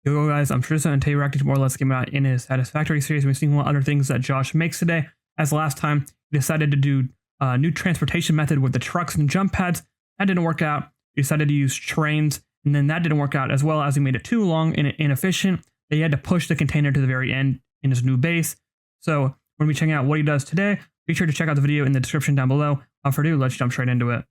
Yo guys, I'm Truzuo and today we're reacting to more Let's Game Out in his Satisfactory series. We're seeing what other things that Josh makes today. As last time, he decided to do a new transportation method with the trucks and jump pads. That didn't work out. He decided to use trains, and then that didn't work out, as well as he made it too long and inefficient that he had to push the container to the very end in his new base. So when we check out what he does today, be sure to check out the video in the description down below. Without further ado, let's jump straight into it.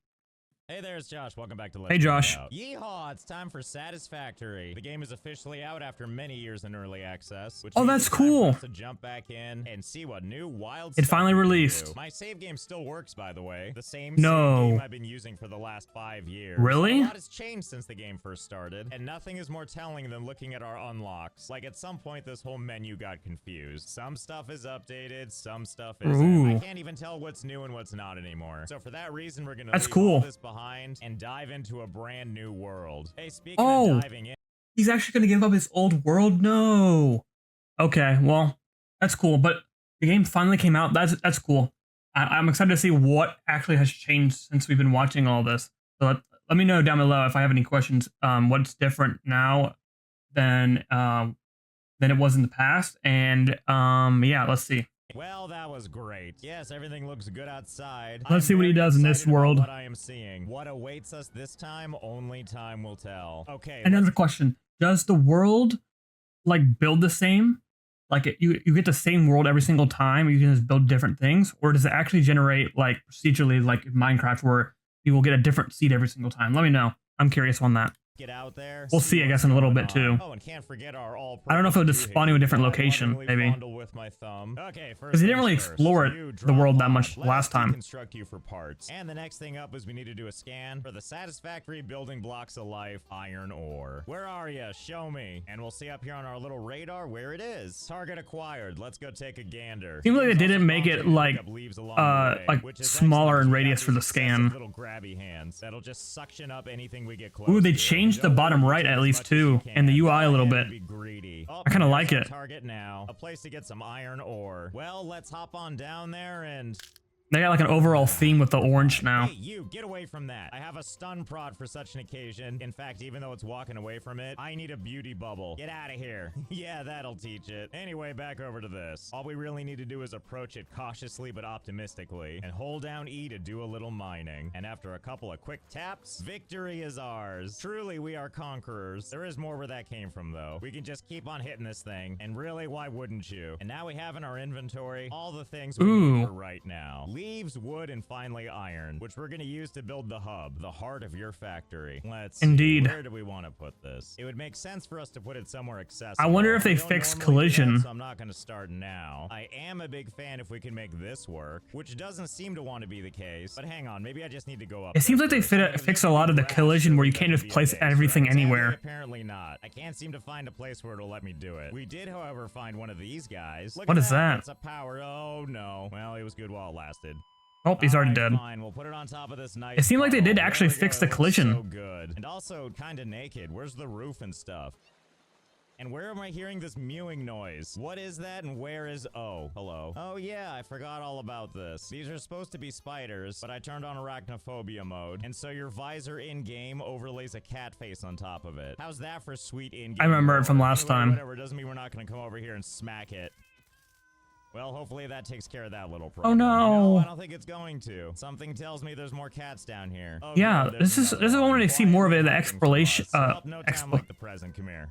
Hey there, it's Josh. Welcome back to Let's Hey, Josh. Out. Yeehaw! It's time for Satisfactory. The game is officially out after many years in early access. Which means that's it's time cool. for us to jump back in and see what new wild It stuff finally we can released. do. My save game still works, by the way. The same No. save game I've been using for the last 5 years. Really? A lot has changed since the game first started, and nothing is more telling than looking at our unlocks. Like at some point, this whole menu got confused. Some stuff is updated, some stuff isn't. Ooh. I can't even tell what's new and what's not anymore. So for that reason, we're gonna That's leave cool. all this behind and dive into a brand new world. Hey, speaking Oh. of diving in, He's actually going to give up his old world? No. Okay, well, that's cool. But the game finally came out. That's cool. I'm excited to see what actually has changed since we've been watching all this. So let me know down below if I have any questions. What's different now than it was in the past? And yeah, let's see. well, that was great. Yes, everything looks good outside. Let's see what he does in this excited about world. What I am seeing. What awaits us this time, only time will tell. Okay. Another question: does the world like build the same? Like you get the same world every single time? You can just build different things, or does it actually generate like procedurally like Minecraft, where you will get a different seed every single time? Let me know. I'm curious on that. Get out there. We'll see, I guess, in a little bit too. Oh, and can't forget our all. I don't know if it'll just spawn you a different location, maybe. With my thumb. Okay, Because he didn't really explore the world that much last time. Construct you for parts. And the next thing up is we need to do a scan for the Satisfactory building blocks of life, iron ore. Where are you? Show me. And we'll see up here on our little radar where it is. Target acquired. Let's go take a gander. Seems like they didn't make it like smaller in radius for the scan. Little grabby hands that'll just suction up anything we get close. Ooh, they to. changed the bottom right at least too, and the UI a little bit. I kind of like it. Target now. A place to get some iron ore. Well, let's hop on down there and. They got like an overall theme with the orange now. Hey, you, get away from that. I have a stun prod for such an occasion. In fact, even though it's walking away from it, I need a beauty bubble. Get out of here. Yeah, that'll teach it. Anyway, back over to this. All we really need to do is approach it cautiously but optimistically, and hold down E to do a little mining. And after a couple of quick taps, victory is ours. Truly, we are conquerors. There is more where that came from, though. We can just keep on hitting this thing, and really, why wouldn't you? And now we have in our inventory all the things we need for right now. Leaves, wood, and finally iron, which we're going to use to build the hub, the heart of your factory. Let's see, where do we want to put this? It would make sense for us to put it somewhere accessible. I wonder if they fixed collision. So I'm not going to start now. I am a big fan if we can make this work, which doesn't seem to want to be the case. But hang on, maybe I just need to go up. It seems like they fix a lot of the collision where you can't just place everything anywhere. Apparently not. I can't seem to find a place where it'll let me do it. We did, however, find one of these guys. Look what at is that? It's a power. Oh no. Well, it was good while it lasted. Oh, he's already dead. Fine. We'll put it on top of this nice it seemed like they did actually there fix go. the collision. So good. And also kind of naked. Where's the roof and stuff? And where am I hearing this mewing noise? What is that and where is... Oh, hello. Oh yeah, I forgot all about this. These are supposed to be spiders, but I turned on arachnophobia mode. And so your visor in-game overlays a cat face on top of it. How's that for sweet in-game? I remember it from last time. Whatever, doesn't mean we're not going to come over here and smack it. Well, hopefully that takes care of that little problem. Oh no! No, I don't think it's going to. Something tells me there's more cats down here. Oh, yeah, no, this is when I see more of it, the exploration,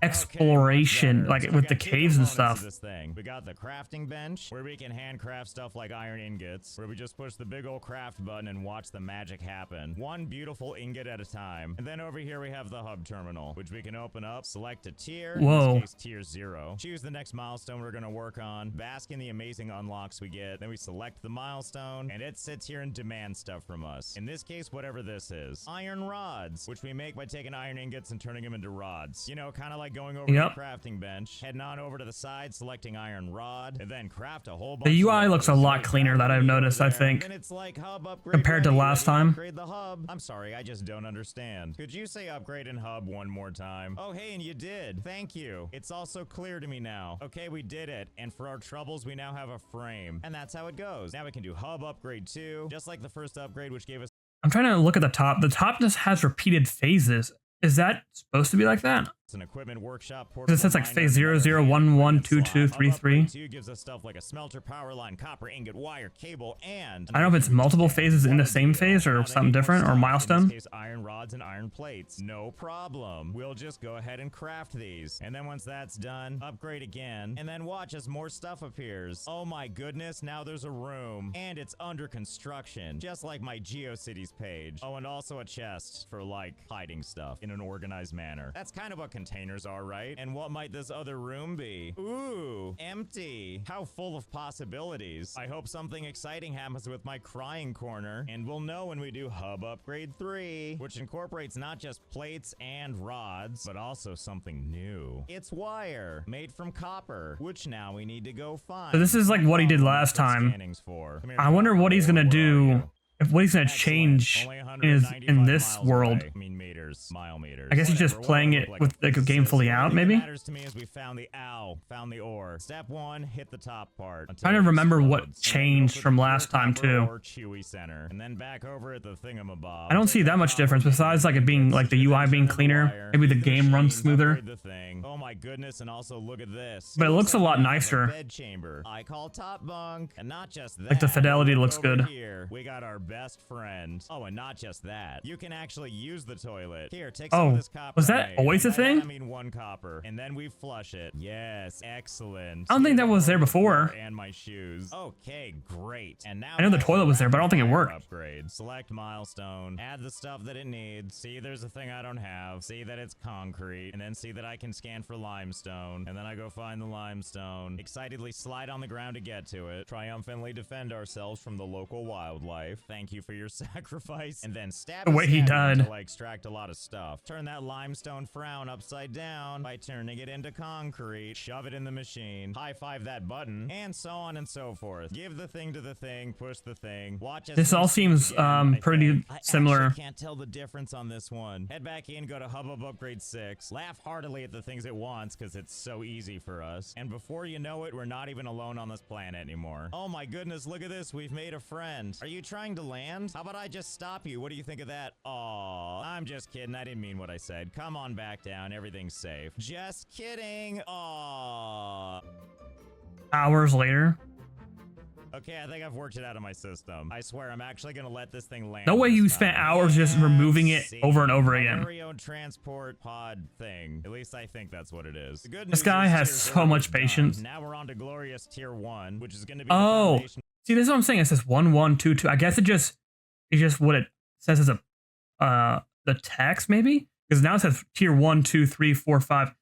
exploration, like with the caves and stuff. This thing. We got the crafting bench, where we can handcraft stuff like iron ingots, where we just push the big old craft button and watch the magic happen. One beautiful ingot at a time. And then over here we have the hub terminal, which we can open up, select a tier. Whoa. In this case, tier 0. Choose the next milestone we're gonna work on. Bask in the amazing unlocks we get. Then we select the milestone, and it sits here and demands stuff from us. In this case, whatever this is. Iron rods, which we make by taking iron ingots and turning them into rods. You know, kind of like going over the crafting bench, heading on over to the side, selecting iron rod, and then craft a whole bunch. The UI looks a lot cleaner that I've noticed, I think, it's like hub upgrade compared to last time. Upgrade the hub. I'm sorry, I just don't understand. Could you say upgrade and hub one more time? Oh, hey, and you did. Thank you. It's also clear to me now. Okay, we did it. And for our troubles, we now have a frame. And that's how it goes. Now we can do hub upgrade 2, just like the first upgrade, which gave us... I'm trying to look at the top. The top just has repeated phases. Is that supposed to be like that? an equipment workshop. This says like phase 00112233. 2 gives us stuff like a smelter, power line, copper ingot, wire, cable, and I don't know if it's multiple phases in the same phase or something different or milestone. In this case, iron rods and iron plates. No problem. We'll just go ahead and craft these. And then once that's done, upgrade again. And then watch as more stuff appears. Oh my goodness, now there's a room. And it's under construction. Just like my GeoCities page. Oh, and also a chest for like hiding stuff in an organized manner. That's kind of what containers are, right? And what might this other room be? Ooh, empty. How full of possibilities. I hope something exciting happens with my crying corner, and we'll know when we do Hub Upgrade 3, which incorporates not just plates and rods, but also something new. It's wire, made from copper, which now we need to go find. So this is like what he did last time. I wonder what he's gonna do. What he's gonna change in this world. I guess he's just playing it with like a game fully out, maybe? Matters to me is we found the ore. Step 1, hit the top part. Trying to remember what changed from last time too. And then back over at the thingamabob. I don't see that much difference besides like it being like the UI being cleaner. Maybe the game runs smoother. Oh my goodness, and also look at this. But it looks a lot nicer. Bed chamber. I call top bunk, and not just that. Like the fidelity looks good. Here, we got our best friend. Oh, and not just that. You can actually use the toilet. Here, take some of this copper. Was that always a thing? I mean 1 copper, and then we flush it. Yes, excellent. I don't think that was there before. And my shoes. Okay, great. And now I know the toilet was there, but I don't think it worked. Upgrade. Select milestone. Add the stuff that it needs. See, there's a thing I don't have. See that it's concrete, and then see that I can scan for limestone, and then I go find the limestone. Excitedly slide on the ground to get to it. Triumphantly defend ourselves from the local wildlife. Thank you for your sacrifice. And then stab the way he died to extract a lot of stuff. Turn that limestone frown upside down by turning it into concrete. Shove it in the machine. High five that button, and so on and so forth. Give the thing to the thing. Push the thing. Watch as this all seems pretty similar. I can't tell the difference on this one. Head back in, go to Hub Upgrade 6. Laugh heartily at the things it wants because it's so easy for us. And before you know it, we're not even alone on this planet anymore. Oh my goodness, look at this. We've made a friend. Are you trying to land? How about I just stop you? What do you think of that? Aw, I'm just kidding. I didn't mean what I said. Come on back down. Everything's safe. Just kidding. Aw. Hours later. Okay, I think I've worked it out of my system. I swear, I'm actually gonna let this thing land. No way you spent hours just removing it over and over again. Very own transport pod thing. At least I think that's what it is. The good This news guy is has tier so 0 much is done. patience. Now we're on to glorious tier 1, which is gonna be Oh, the foundation. see, this is what I'm saying. It says 1122. I guess it's just what it says as a the text maybe, because now it says tier 1, 2, 3, 4, 5,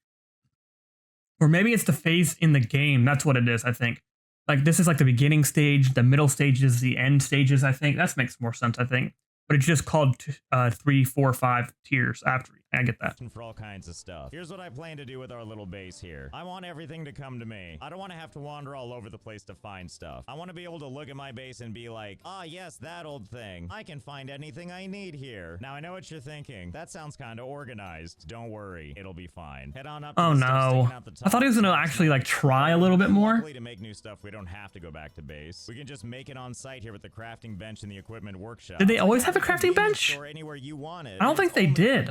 or maybe it's the phase in the game. That's what it is. I think. Like this is like the beginning stage, the middle stages, the end stages. I think that makes more sense. I think, but it's just called 3, 4, 5 tiers after. I get that. For all kinds of stuff. Here's what I plan to do with our little base here. I want everything to come to me. I don't want to have to wander all over the place to find stuff. I want to be able to look at my base and be like, ah, yes, that old thing. I can find anything I need here. Now I know what you're thinking. That sounds kind of organized. Don't worry, it'll be fine. Head on up. Oh no! I thought he was gonna actually like try a little bit more. To make new stuff, we don't have to go back to base. We can just make it on site here with the crafting bench and the equipment workshop. Did they always have a crafting bench? Anywhere you want it. I don't think they did.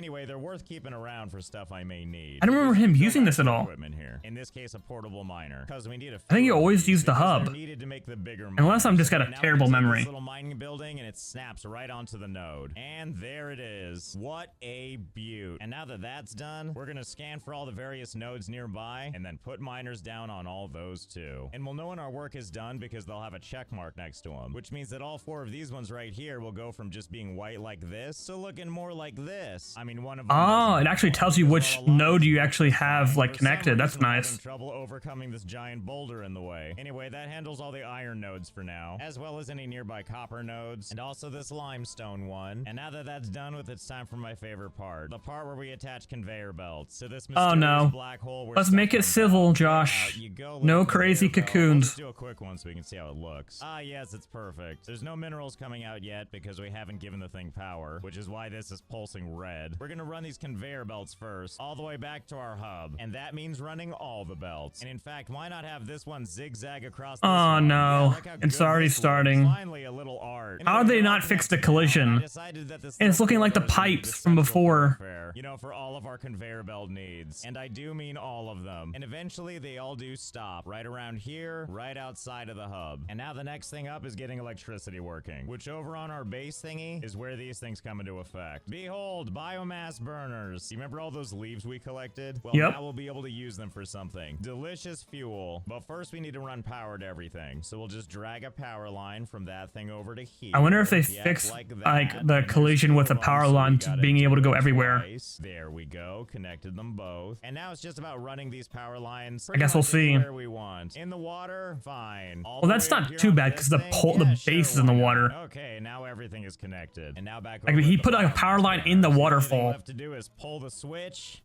Anyway, they're worth keeping around for stuff I may need. I don't remember him using this at all. Here. In this case, a portable miner. Because we need a. I think you always use the hub. To make the bigger unless I'm just got a terrible memory. This little mining building and it snaps right onto the node. And there it is. What a beaut. And now that that's done, we're gonna scan for all the various nodes nearby and then put miners down on all those too. And we'll know when our work is done because they'll have a check mark next to them, which means that all 4 of these ones right here will go from just being white like this to looking more like this. I mean, one of them. Oh, it actually tells you which node you actually have like connected. That's nice. Trouble overcoming this giant boulder in the way. Anyway, that handles all the iron nodes for now, as well as any nearby copper nodes, and also this limestone one. And now that that's done with, it's time for my favorite part, the part where we attach conveyor belts to this mysterious black hole. Let's make it civil, Josh. No crazy cocoons. Let's do a quick one so we can see how it looks. Ah, yes, it's perfect. There's no minerals coming out yet because we haven't given the thing power, which is why this is pulsing red. We're gonna run these conveyor belts first, all the way back to our hub, and that means running all all the belts. And in fact, why not have this one zigzag across this Oh one? no, Yeah, look how it's good already this looks. starting. Finally, a little art. How did they not fix the collision? And it's looking like the pipes from before. You know, for all of our conveyor belt needs. And I do mean all of them. And eventually they all do stop right around here, right outside of the hub. And now the next thing up is getting electricity working, which over on our base thingy is where these things come into effect. Behold, biomass burners. You remember all those leaves we collected? Well, yep. Now we'll be able to use them for something. Delicious fuel. But first we need to run power to everything. So we'll just drag a power line from that thing over to here. I wonder if they fix like the collision with the power line to being able to go everywhere. Twice. There we go. Connected them both. And now it's just about running these power lines. I guess we'll see. Where we want. In the water, fine. Well, that's not too bad because the base is in the water. Okay, now everything is connected. And now back over. Like, he put a power line in the waterfall. All we have to do is pull the switch.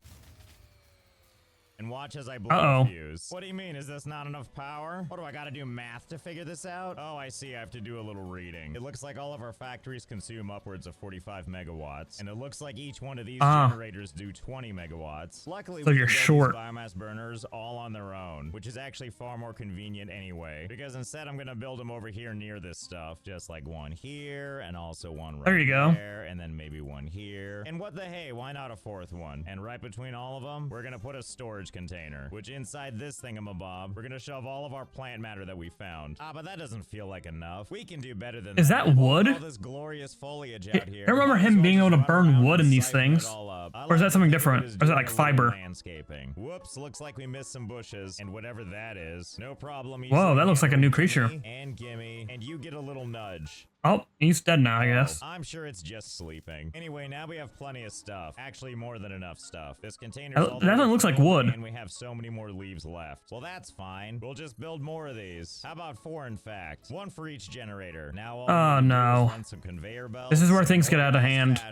And watch as I blow the fuse. What do you mean? Is this not enough power? What do I gotta do, math to figure this out? Oh, I see. I have to do a little reading. It looks like all of our factories consume upwards of 45 megawatts. And it looks like each one of these generators do 20 megawatts. Luckily, so we you're can build short. These biomass burners all on their own, which is actually far more convenient anyway. Because instead, I'm gonna build them over here near this stuff. Just like one here, and also one right there. You go. There, and then maybe one here. And what the hey, why not a fourth one? And right between all of them, we're gonna put a storage container, which inside this thingamabob, we're gonna shove all of our plant matter that we found. But that doesn't feel like enough. We can do better than that. Is that wood? All this glorious foliage out here. I remember him being able to burn wood in these things. Or is that something different? Or is that like fiber? Landscaping. Whoops, looks like we missed some bushes, and whatever that is. No problem. Whoa, that looks like a new creature. And gimme, and you get a little nudge. Oh, he's dead now, I guess. I'm sure it's just sleeping. Anyway, now we have plenty of stuff. Actually, more than enough stuff. This container that looks like wood. And we have so many more leaves left. Well, that's fine. We'll just build more of these. How about 4, in fact? 1 for each generator. Now, oh no. Run some conveyor belts. This is where things get out of hand.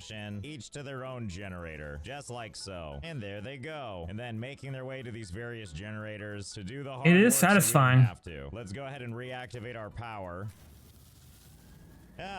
Each to their own generator. Just like so. And there they go. And then making their way to these various generators to do the hard It is work satisfying. So we don't have to. Let's go ahead and reactivate our power.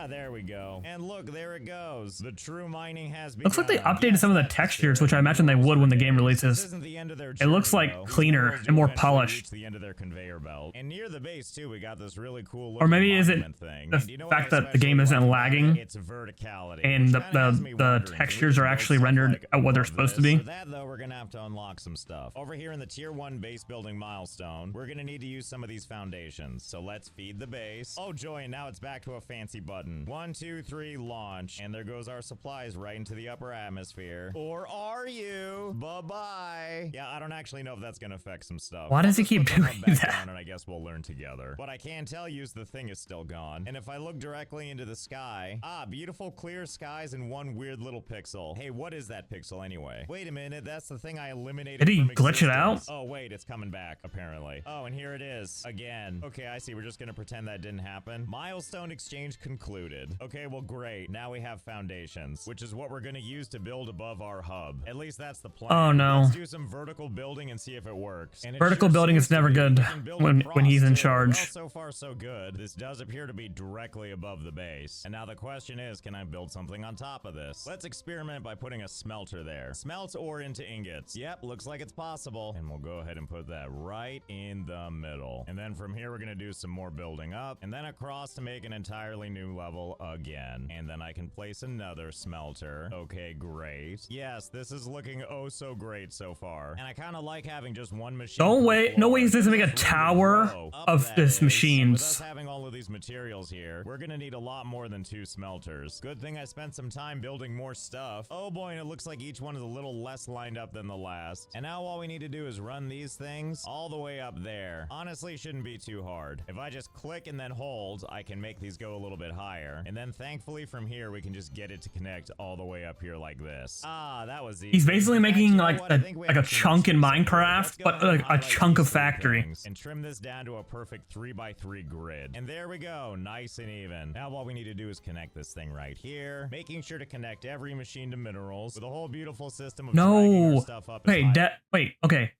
There we go. And look, there it goes. The true mining has begun. Looks like they updated some of the textures, which I imagine they would when the game releases. It looks like cleaner and more polished. The end of their conveyor belt. And near the base too, we got this really cool or maybe is it thing. the fact that the game isn't lagging it's verticality, and the textures are actually rendered at what they're supposed to be. For that though, we're gonna have to unlock some stuff. Over here in the tier 1 base building milestone, we're gonna need to use some of these foundations. So let's feed the base. Oh joy, and now it's back to a fancy button. 1, 2, 3, launch. And there goes our supplies right into the upper atmosphere. Or are you? Bye-bye. Yeah, I don't actually know if that's gonna affect some stuff. Why does he keep doing that? And I guess we'll learn together. What I can tell you is the thing is still gone. And if I look directly into the sky, beautiful clear skies and one weird little pixel. Hey, what is that pixel anyway? Wait a minute, that's the thing I eliminated. Did he from glitch it out? Oh wait, it's coming back apparently. Oh, and here it is again. Okay, I see. We're just gonna pretend that didn't happen. Milestone exchange concluded. Okay, well great. Now we have foundations, which is what we're gonna use to build above our hub. At least that's the plan. Oh no. Let's do some vertical building and see if it works. And vertical building is never good when he's in charge. Well, so far so good. This does appear to be directly above the base. And now the question is, can I build something on top of this? Let's experiment by putting a smelter there. Smelt ore into ingots. Yep, looks like it's possible. And we'll go ahead and put that right in the middle. And then from here, we're gonna do some more building up and then across to make an entirely new level again. And then I can place another smelter. Okay, great. Yes, this is looking oh so great so far. And I kind of like having just one machine. Don't wait. No way is this to make a tower of this machines. With us having all of these materials here, we're gonna need a lot more than 2 smelters. Good thing I spent some time building more stuff. Oh boy, and it looks like each one is a little less lined up than the last. And now all we need to do is run these things all the way up there. Honestly, shouldn't be too hard. If I just click and then hold, I can make these go a little bit higher. And then thankfully from here, we can just get it to connect all the way up here like this. That was easy. He's basically making like a chunk in Minecraft, but like a chunk of factory. And trim this down to a perfect 3x3 grid. And there we go, nice and even. Now all we need to do is connect this thing right here, making sure to connect every machine to minerals with a whole beautiful system of dragging our stuff up. Wait, okay.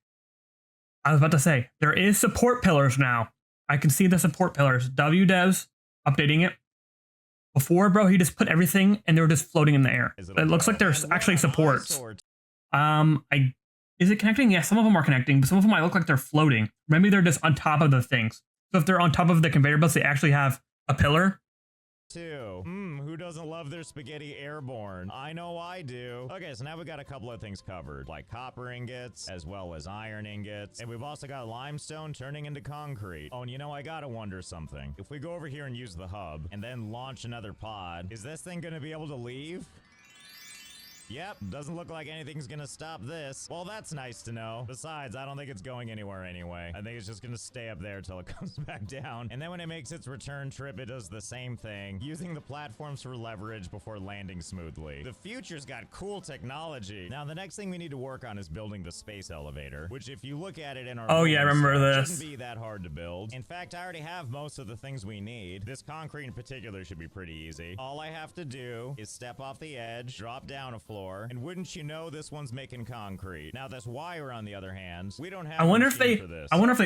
I was about to say, there is support pillars now. I can see the support pillars. WDevs updating it. Before, bro, he just put everything and they were just floating in the air. It looks like there's actually supports. I Is it connecting? Yeah, some of them are connecting, but some of them might look like they're floating. Maybe they're just on top of the things. So if they're on top of the conveyor belts, they actually have a pillar. Too. Who doesn't love their spaghetti airborne? I know I do. Okay, so now we got a couple of things covered, like copper ingots, as well as iron ingots, and we've also got limestone turning into concrete. Oh, and you know, I gotta wonder something. If we go over here and use the hub, and then launch another pod, is this thing gonna be able to leave? Yep, doesn't look like anything's gonna stop this. Well, that's nice to know. Besides, I don't think it's going anywhere anyway. I think it's just gonna stay up there till it comes back down. And then when it makes its return trip, it does the same thing, using the platforms for leverage before landing smoothly. The future's got cool technology. Now, the next thing we need to work on is building the space elevator, which if you look at it in our Oh yeah, I remember this. Shouldn't be that hard to build. In fact, I already have most of the things we need. This concrete in particular should be pretty easy. All I have to do is step off the edge, drop down a floor, and wouldn't you know, this one's making concrete. Now this wire, on the other hand, we don't have. I wonder if they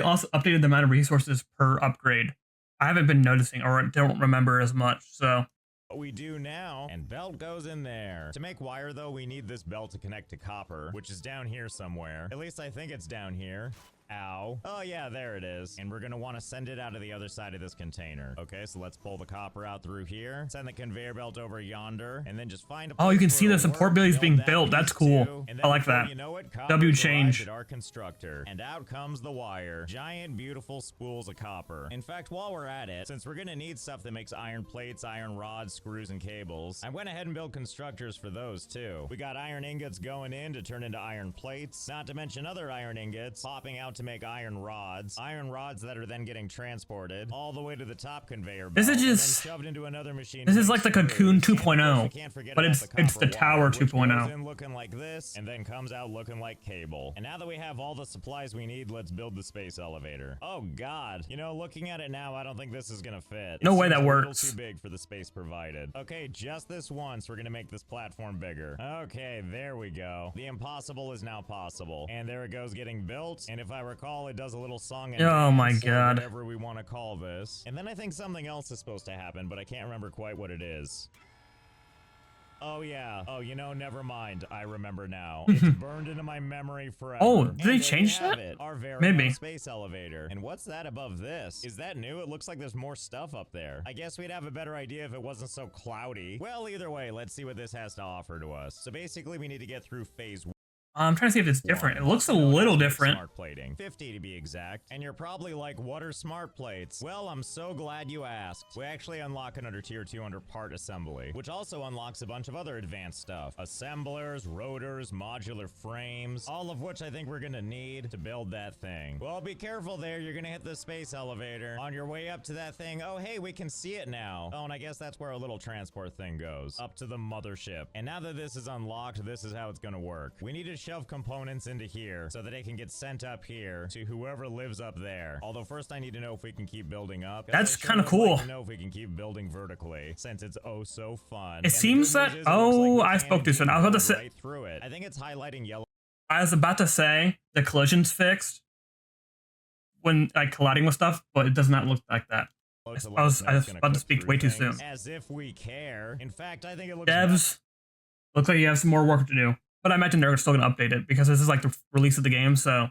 also updated the amount of resources per upgrade. I haven't been noticing, or don't remember as much. So what we do now, and belt goes in there. To make wire though, we need this belt to connect to copper, which is down here somewhere. At least I think it's down here. Ow. Oh yeah, there it is. And we're gonna want to send it out of the other side of this container. Okay, so let's pull the copper out through here, send the conveyor belt over yonder, and then just find a oh, you can see the support buildings being built. That's cool. I like that. You know what? W change. Our constructor, and out comes the wire. Giant, beautiful spools of copper. In fact, while we're at it, since we're gonna need stuff that makes iron plates, iron rods, screws, and cables, I went ahead and built constructors for those too. We got iron ingots going in to turn into iron plates, not to mention other iron ingots popping out to make iron rods that are then getting transported all the way to the top conveyor belt. This is just shoved into another machine. This is like the Cocoon 2.0, but it's the Tower 2.0. In looking like this, and then comes out looking like cable. And now that we have all the supplies we need, let's build the space elevator. Oh God, you know, looking at it now, I don't think this is gonna fit. No way that works. A little too big for the space provided. Okay, just this once, we're gonna make this platform bigger. Okay, there we go. The impossible is now possible, and there it goes, getting built. And if I recall, it does a little song and oh my God, whatever we want to call this. And then I think something else is supposed to happen, but I can't remember quite what it is. Oh yeah. Oh, you know, never mind. I remember now. It's burned into my memory forever. Oh, did they change that? Our very Maybe. own space elevator. And what's that above this? Is that new? It looks like there's more stuff up there. I guess we'd have a better idea if it wasn't so cloudy. Well, either way, let's see what this has to offer to us. So basically, we need to get through phase 1. I'm trying to see if it's different. It looks a little different. Smart plating, 50 to be exact. And you're probably like, what are smart plates? Well, I'm so glad you asked. We actually unlock it under tier 2 under part assembly, which also unlocks a bunch of other advanced stuff. Assemblers, rotors, modular frames, all of which I think we're gonna need to build that thing. Well, be careful there. You're gonna hit the space elevator. On your way up to that thing, oh hey, we can see it now. Oh, and I guess that's where a little transport thing goes. Up to the mothership. And now that this is unlocked, this is how it's gonna work. We need to shove components into here so that it can get sent up here to whoever lives up there. Although first I need to know if we can keep building up. That's kind of cool. Like to know if we can keep building vertically, since it's oh so fun. It seems that I spoke too soon. I was about to say right through it. I think it's highlighting yellow. I was about to say the collision's fixed when like colliding with stuff, but it does not look like that. I was about to speak way too soon. As if we care. In fact, I think it looks devs look like you have some more work to do. But I imagine they're still going to update it because this is like the release of the game, so.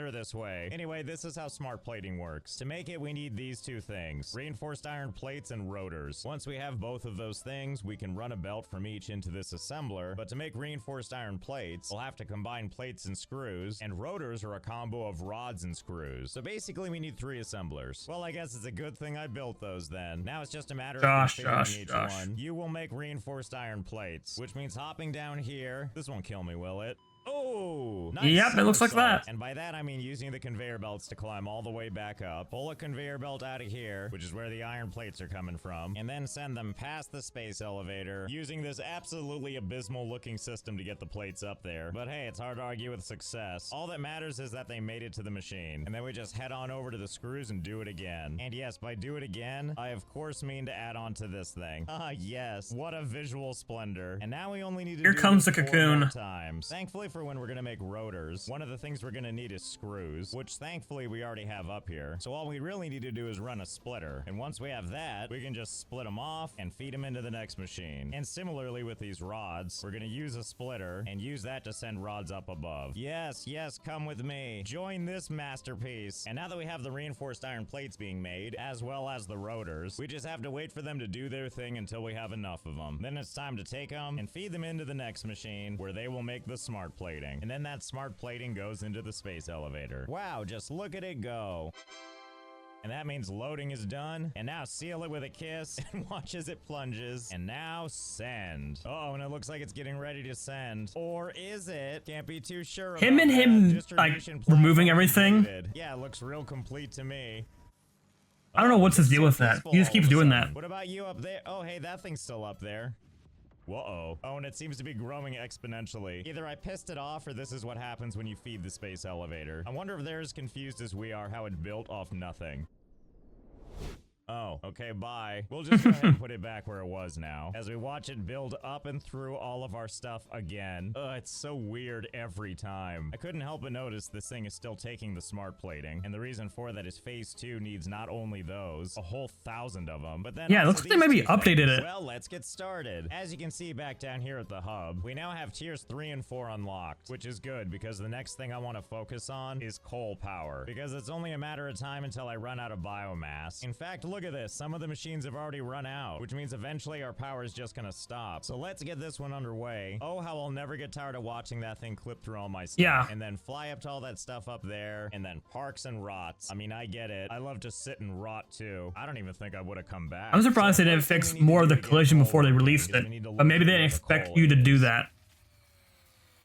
This way. Anyway, this is how smart plating works. To make it, we need these two things: reinforced iron plates and rotors. Once we have both of those things, we can run a belt from each into this assembler. But to make reinforced iron plates, we'll have to combine plates and screws, and rotors are a combo of rods and screws. So basically, we need 3 assemblers. Well, I guess it's a good thing I built those then. Now it's just a matter of configuring each one. You will make reinforced iron plates, which means hopping down here. This won't kill me, will it? Oh, nice. Yep, it looks like that. And by that, I mean using the conveyor belts to climb all the way back up, pull a conveyor belt out of here, which is where the iron plates are coming from, and then send them past the space elevator, using this absolutely abysmal looking system to get the plates up there. But hey, it's hard to argue with success. All that matters is that they made it to the machine, and then we just head on over to the screws and do it again. And yes, by do it again, I of course mean to add on to this thing. Ah, yes. What a visual splendor. And now we only need to Here do comes the it 4 Cocoon more times. Thankfully, for when we're gonna make rotors. One of the things we're gonna need is screws, which thankfully we already have up here. So all we really need to do is run a splitter. And once we have that, we can just split them off and feed them into the next machine. And similarly with these rods, we're gonna use a splitter and use that to send rods up above. Yes, yes, come with me. Join this masterpiece. And now that we have the reinforced iron plates being made, as well as the rotors, we just have to wait for them to do their thing until we have enough of them. Then it's time to take them and feed them into the next machine where they will make the smart plating. And then that smart plating goes into the space elevator. Wow, just look at it go. And that means loading is done. And now seal it with a kiss and watch as it plunges. And now send. Oh, and it looks like it's getting ready to send. Or is it? Can't be too sure about Him and him, like, removing everything. Yeah, it looks real complete to me. I don't know what's his deal with that. He just keeps doing that. What about you up there? Oh, hey, that thing's still up there. Whoa. Oh, and it seems to be growing exponentially. Either I pissed it off or this is what happens when you feed the space elevator. I wonder if they're as confused as we are how it built off nothing. Oh, okay, bye. We'll just go ahead and put it back where it was now, as we watch it build up and through all of our stuff again. Ugh, it's so weird every time. I couldn't help but notice this thing is still taking the smart plating, and the reason for that is phase 2 needs not only those, a whole 1,000 of them, but then yeah, it looks like they maybe updated it. Well, let's get started. As you can see back down here at the hub, we now have tiers 3 and 4 unlocked, which is good because the next thing I want to focus on is coal power, because it's only a matter of time until I run out of biomass. In fact, look at this. Some of the machines have already run out, which means eventually our power is just gonna stop. So let's get this one underway. Oh, how I'll never get tired of watching that thing clip through all my stuff. Yeah. And then fly up to all that stuff up there, and then parks and rots. I mean, I get it. I love to sit and rot too. I don't even think I would have come back. I'm surprised they didn't fix more of the collision before they released it, but maybe they didn't expect you to do that.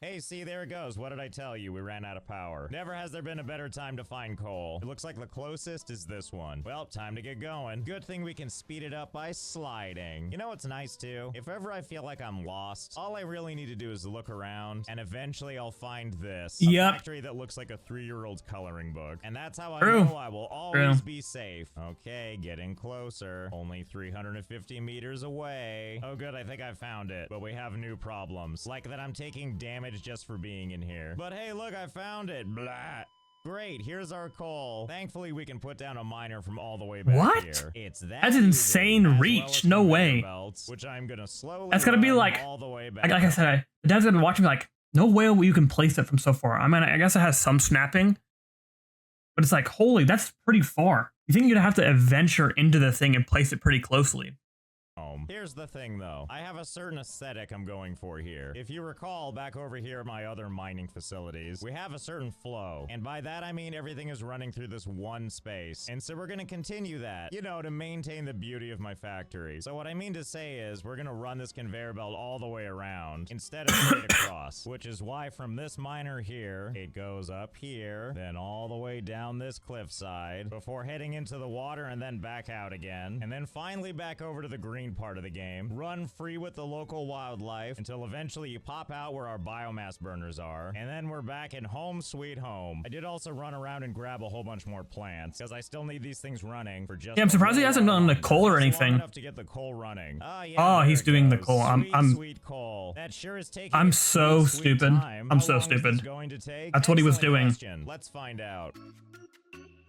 Hey, see, there it goes. What did I tell you? We ran out of power. Never has there been a better time to find coal. It looks like the closest is this one. Well, time to get going. Good thing we can speed it up by sliding. You know what's nice, too? If ever I feel like I'm lost, all I really need to do is look around, and eventually I'll find this. A factory that looks like a 3-year-old's coloring book. And that's how I know I will always be safe. Okay, getting closer. Only 350 meters away. Oh, good, I think I found it. But we have new problems. Like that I'm taking damage just for being in here. But hey, look, I found it. Blah. Great, here's our coal. Thankfully, we can put down a miner from all the way back here. It's that's insane reach. No way. Belts, which I'm gonna slowly that's gonna be like, all the way back. Like I said, the dev's gonna be watching me like, no way you can place it from so far. I mean, I guess it has some snapping, but it's like, holy, that's pretty far. You think you're gonna have to adventure into the thing and place it pretty closely. Here's the thing though, I have a certain aesthetic I'm going for here. If you recall, back over here at my other mining facilities, we have a certain flow, and by that I mean everything is running through this one space, and so we're gonna continue that, you know, to maintain the beauty of my factory. So what I mean to say is, we're gonna run this conveyor belt all the way around, instead of straight across, which is why from this miner here, it goes up here, then all the way down this cliffside, before heading into the water and then back out again, and then finally back over to the green part of the game, run free with the local wildlife until eventually you pop out where our biomass burners are, and then we're back in home sweet home. I did also run around and grab a whole bunch more plants, because I still need these things running for just— Yeah, I'm surprised he hasn't done the coal or anything. Enough to get the coal running. Oh, he's doing the coal. Sweet coal. That sure is taking I'm so stupid. I'm so stupid. That's what he was doing. Let's find out.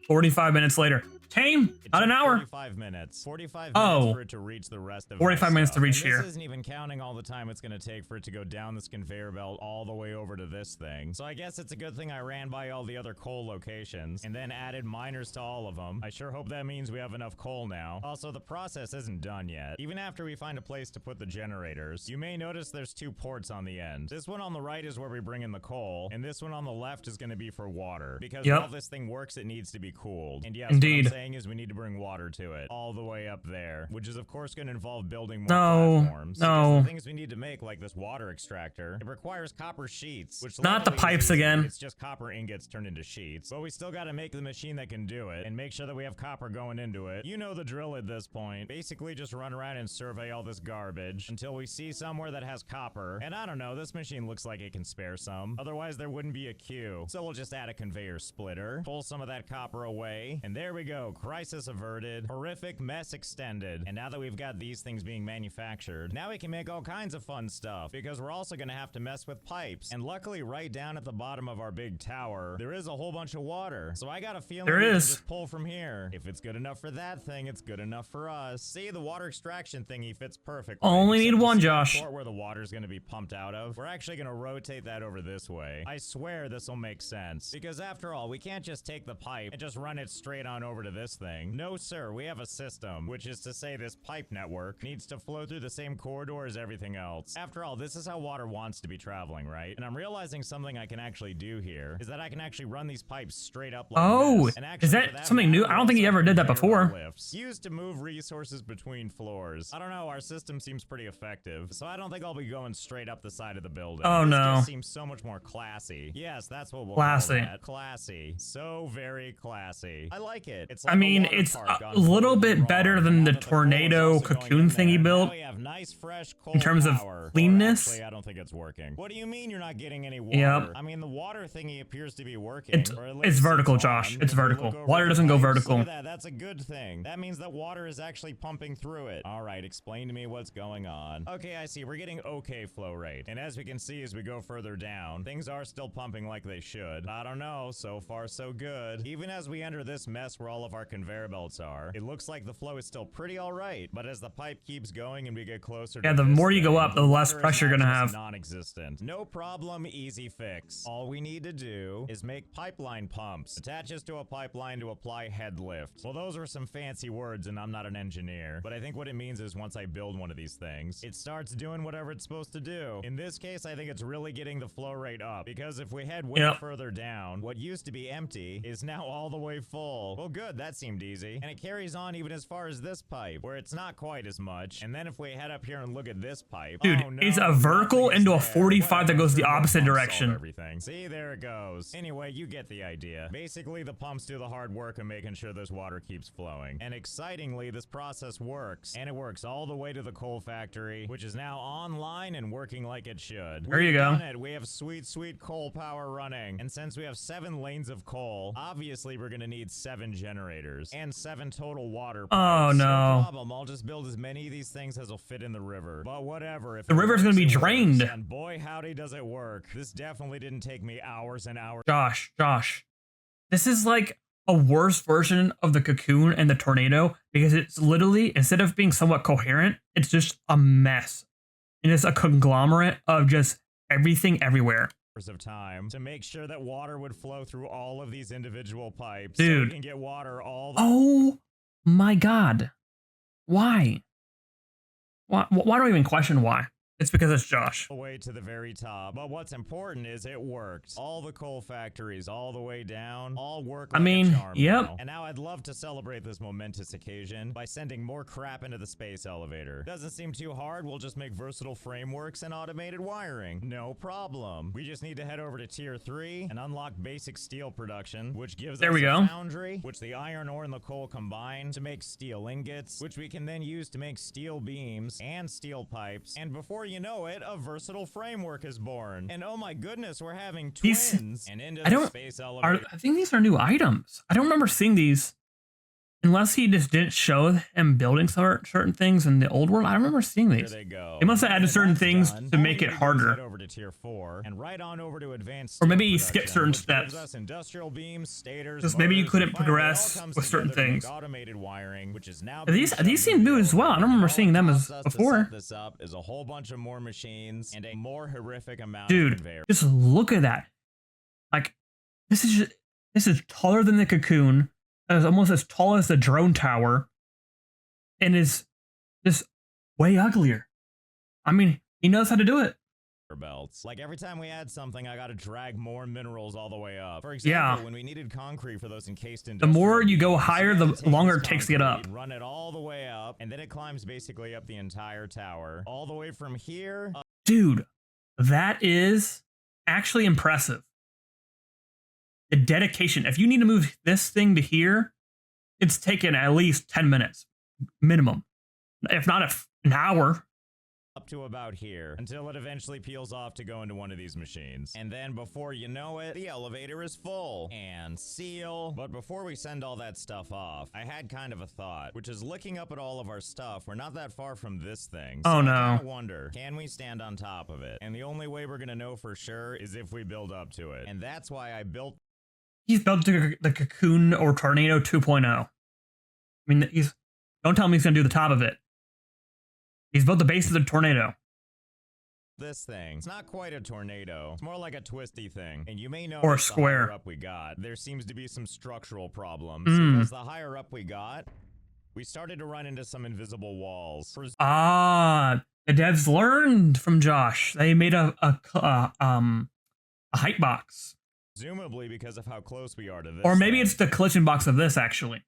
45 minutes later. Tame, not an hour. 45 minutes. 45 minutes for it to reach the rest of 45 minutes to reach here. This isn't even counting all the time it's going to take for it to go down this conveyor belt all the way over to this thing. So I guess it's a good thing I ran by all the other coal locations and then added miners to all of them. I sure hope that means we have enough coal now. Also, the process isn't done yet. Even after we find a place to put the generators, you may notice there's 2 ports on the end. This one on the right is where we bring in the coal, and this one on the left is going to be for water. Because while this thing works, it needs to be cooled. And yes, indeed. What I'm saying is we need to bring water to it all the way up there, which is of course going to involve building more platforms. The things we need to make, like this water extractor, it requires copper sheets, which not the pipes again. It's just copper ingots turned into sheets. But we still got to make the machine that can do it and make sure that we have copper going into it. You know the drill at this point. Basically just run around and survey all this garbage until we see somewhere that has copper. And I don't know, this machine looks like it can spare some. Otherwise there wouldn't be a queue. So we'll just add a conveyor splitter, pull some of that copper away, and there we go. go. Crisis averted. Horrific mess extended. And now that we've got these things being manufactured, now we can make all kinds of fun stuff, because we're also going to have to mess with pipes. And luckily, right down at the bottom of our big tower, there is a whole bunch of water. So I got a feeling we can just pull from here. If it's good enough for that thing, it's good enough for us. See, the water extraction thingy fits perfectly. Only need one, Josh. Where the water's going to be pumped out of, we're actually going to rotate that over this way. I swear this will make sense, because after all, we can't just take the pipe and just run it straight on over to this thing. No, sir, we have a system, which is to say this pipe network needs to flow through the same corridor as everything else. After all, this is how water wants to be traveling, right? And I'm realizing something I can actually do here is that I can actually run these pipes straight up like this. And actually, is that something new? I don't think you ever did that before. Lifts used to move resources between floors. I don't know, our system seems pretty effective, so I don't think I'll be going straight up the side of the building. Oh, this no. just seems so much more classy. Yes, that's what we'll classy. call that. Classy. So very classy. I like it. It's like I mean, it's a little bit better than the tornado cocoon thing you built nice, fresh, in terms of cleanness. Actually, I don't think it's working. What do you mean you're not getting any water? Yep. I mean, the water thingy appears to be working. It's vertical, Josh. It's vertical. Water doesn't go vertical. Look at that. That's a good thing. That means that water is actually pumping through it. All right, explain to me what's going on. Okay, I see. We're getting okay flow rate. And as we can see as we go further down, things are still pumping like they should. I don't know. So far, so good. Even as we enter this mess where all of our conveyor belts are, it looks like the flow is still pretty all right. But as the pipe keeps going and we get closer to the more you go up, the less pressure you're gonna have. Non-existent. No problem, easy fix. All we need to do is make pipeline pumps. Attaches to a pipeline to apply head lift. Well, those are some fancy words and I'm not an engineer, but I think what it means is once I build one of these things, it starts doing whatever it's supposed to do. In this case, I think it's really getting the flow rate up, because if we head way further down, what used to be empty is now all the way full. Well, good, that seemed easy. And it carries on even as far as this pipe, where it's not quite as much. And then if we head up here and look at this pipe, dude, oh, no, it's a vertical into a 45 that goes the opposite direction. Everything. See, there it goes. Anyway, you get the idea. Basically, the pumps do the hard work of making sure this water keeps flowing. And excitingly, this process works. And it works all the way to the coal factory, which is now online and working like it should. There you go. We have sweet, sweet coal power running. And since we have 7 lanes of coal, obviously we're gonna need 7 generators and 7 total water pipes. Oh, no. No problem. I'll just build as many of these things as will fit in the river. But whatever. If the river's gonna be drained. And boy, howdy does it work. This definitely didn't take me hours and hours. Josh, this is like a worse version of the cocoon and the tornado, because it's literally, instead of being somewhat coherent, it's just a mess. And it's a conglomerate of just everything everywhere. Of time to make sure that water would flow through all of these individual pipes. Dude. So we can get water all the Oh my god. Why? Why do I even question why? It's because it's Josh. Way to the very top. But what's important is it worked. All the coal factories all the way down, all work like a charm now. And now I'd love to celebrate this momentous occasion by sending more crap into the space elevator. Doesn't seem too hard. We'll just make versatile frameworks and automated wiring. No problem. We just need to head over to tier 3 and unlock basic steel production, which gives us a foundry, which the iron ore and the coal combine to make steel ingots, which we can then use to make steel beams and steel pipes. And before you know it, a versatile framework is born. And oh my goodness, we're having twins. And into the space elevator. I think these are new items. I don't remember seeing these. Unless he just didn't show him building certain things in the old world. I don't remember seeing these. There they go. They must have added certain things to make it harder. Over to tier 4 and right on over to advanced. Or maybe you skip certain steps. Industrial beams, stators, because maybe you couldn't progress with certain things. Automated wiring, which is now these seem new as well. I don't remember seeing them as before. This up is a whole bunch of more machines and a more horrific amount. Dude, just look at that. Like, this is taller than the cocoon. It's almost as tall as the drone tower, and is just way uglier. I mean, he knows how to do it. Belts. Like every time we add something, I gotta drag more minerals all the way up. For example, when we needed concrete for those encased the more you go higher, the longer it takes to get up. Run it all the way up, and then it climbs basically up the entire tower, all the way from here. Dude, that is actually impressive. The dedication. If you need to move this thing to here, it's taken at least 10 minutes minimum, if not an hour. up to about here until it eventually peels off to go into one of these machines. And then before you know it, the elevator is full. And seal. But before we send all that stuff off, I had kind of a thought, which is looking up at all of our stuff, we're not that far from this thing. So Oh no. I wonder, can we stand on top of it? And the only way we're gonna know for sure is if we build up to it. And that's why I built... He's built the Cocoon or Tornado 2.0. I mean, don't tell me he's gonna do the top of it. He's built the base of the tornado. This thing. It's not quite a tornado. It's more like a twisty thing. And you may know Or a square. The higher up we got, there seems to be some structural problems. Because the higher up we got, we started to run into some invisible walls. The devs learned from Josh. They made a height box. Presumably because of how close we are to this. Or maybe it's the collision box of this, actually.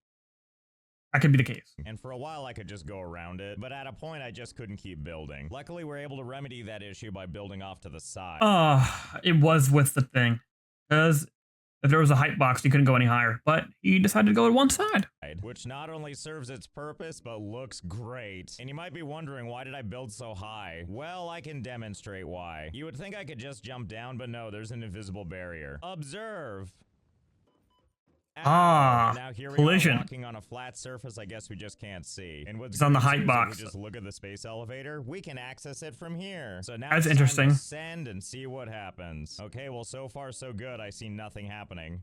That could be the case. And for a while I could just go around it, but at a point I just couldn't keep building. Luckily we're able to remedy that issue by building off to the side. It was with the thing. Because if there was a height box, you couldn't go any higher. But he decided to go at one side. Which not only serves its purpose, but looks great. And you might be wondering, why did I build so high? Well, I can demonstrate why. You would think I could just jump down, but no, there's an invisible barrier. Observe! Now here collision. We are walking on a flat surface I guess we just can't see. And what's it's on the height if box. we just look at the space elevator, we can access it from here. So now that's it's interesting. Time to send and see what happens. Okay, well so far so good. I see nothing happening.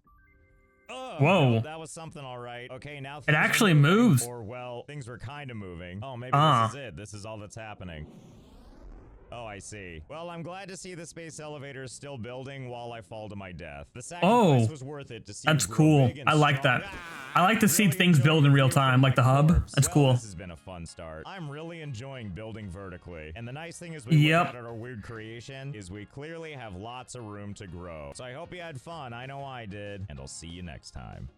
Oh, whoa. Well, that was something all right. Okay, now it actually moves. Or well, things were kind of moving. Oh, maybe this is it. This is all that's happening. Oh, I see. Well, I'm glad to see the space elevator is still building while I fall to my death. The sacrifice was worth it to see. That's cool. I like that. I like to see things build in real time, like the hub. That's cool. This has been a fun start. I'm really enjoying building vertically. And the nice thing is we look at our weird creation is we clearly have lots of room to grow. So I hope you had fun. I know I did. And I'll see you next time.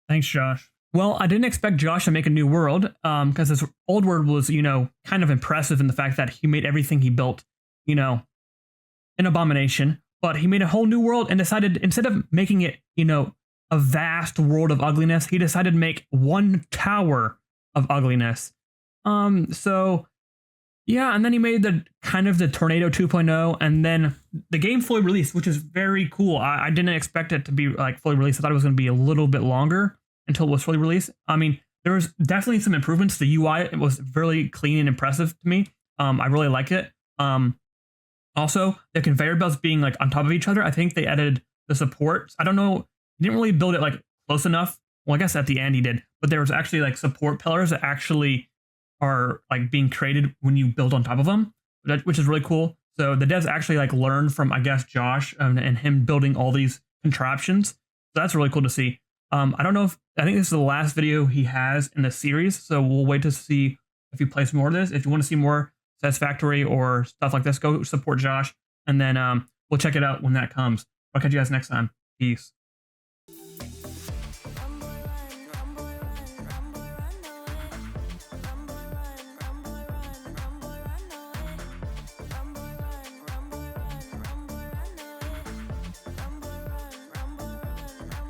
Thanks, Josh. Well, I didn't expect Josh to make a new world, because his old world was, kind of impressive in the fact that he made everything he built, an abomination. But he made a whole new world and decided, instead of making it, a vast world of ugliness, he decided to make one tower of ugliness. So, yeah, and then he made the Tornado 2.0, and then the game fully released, which is very cool. I didn't expect it to be fully released. I thought it was going to be a little bit longer until it was fully released. I mean, there was definitely some improvements. The UI, it was really clean and impressive to me. I really like it. Also, the conveyor belts being on top of each other, I think they added the support. I don't know, he didn't really build it close enough. Well, I guess at the end he did, but there was actually support pillars that actually are being created when you build on top of them, which is really cool. So the devs actually learned from, I guess, Josh and him building all these contraptions. So that's really cool to see. I don't know I think this is the last video he has in the series, so we'll wait to see if he plays more of this. If you want to see more Satisfactory or stuff like this, go support Josh, and then we'll check it out when that comes. I'll catch you guys next time. Peace.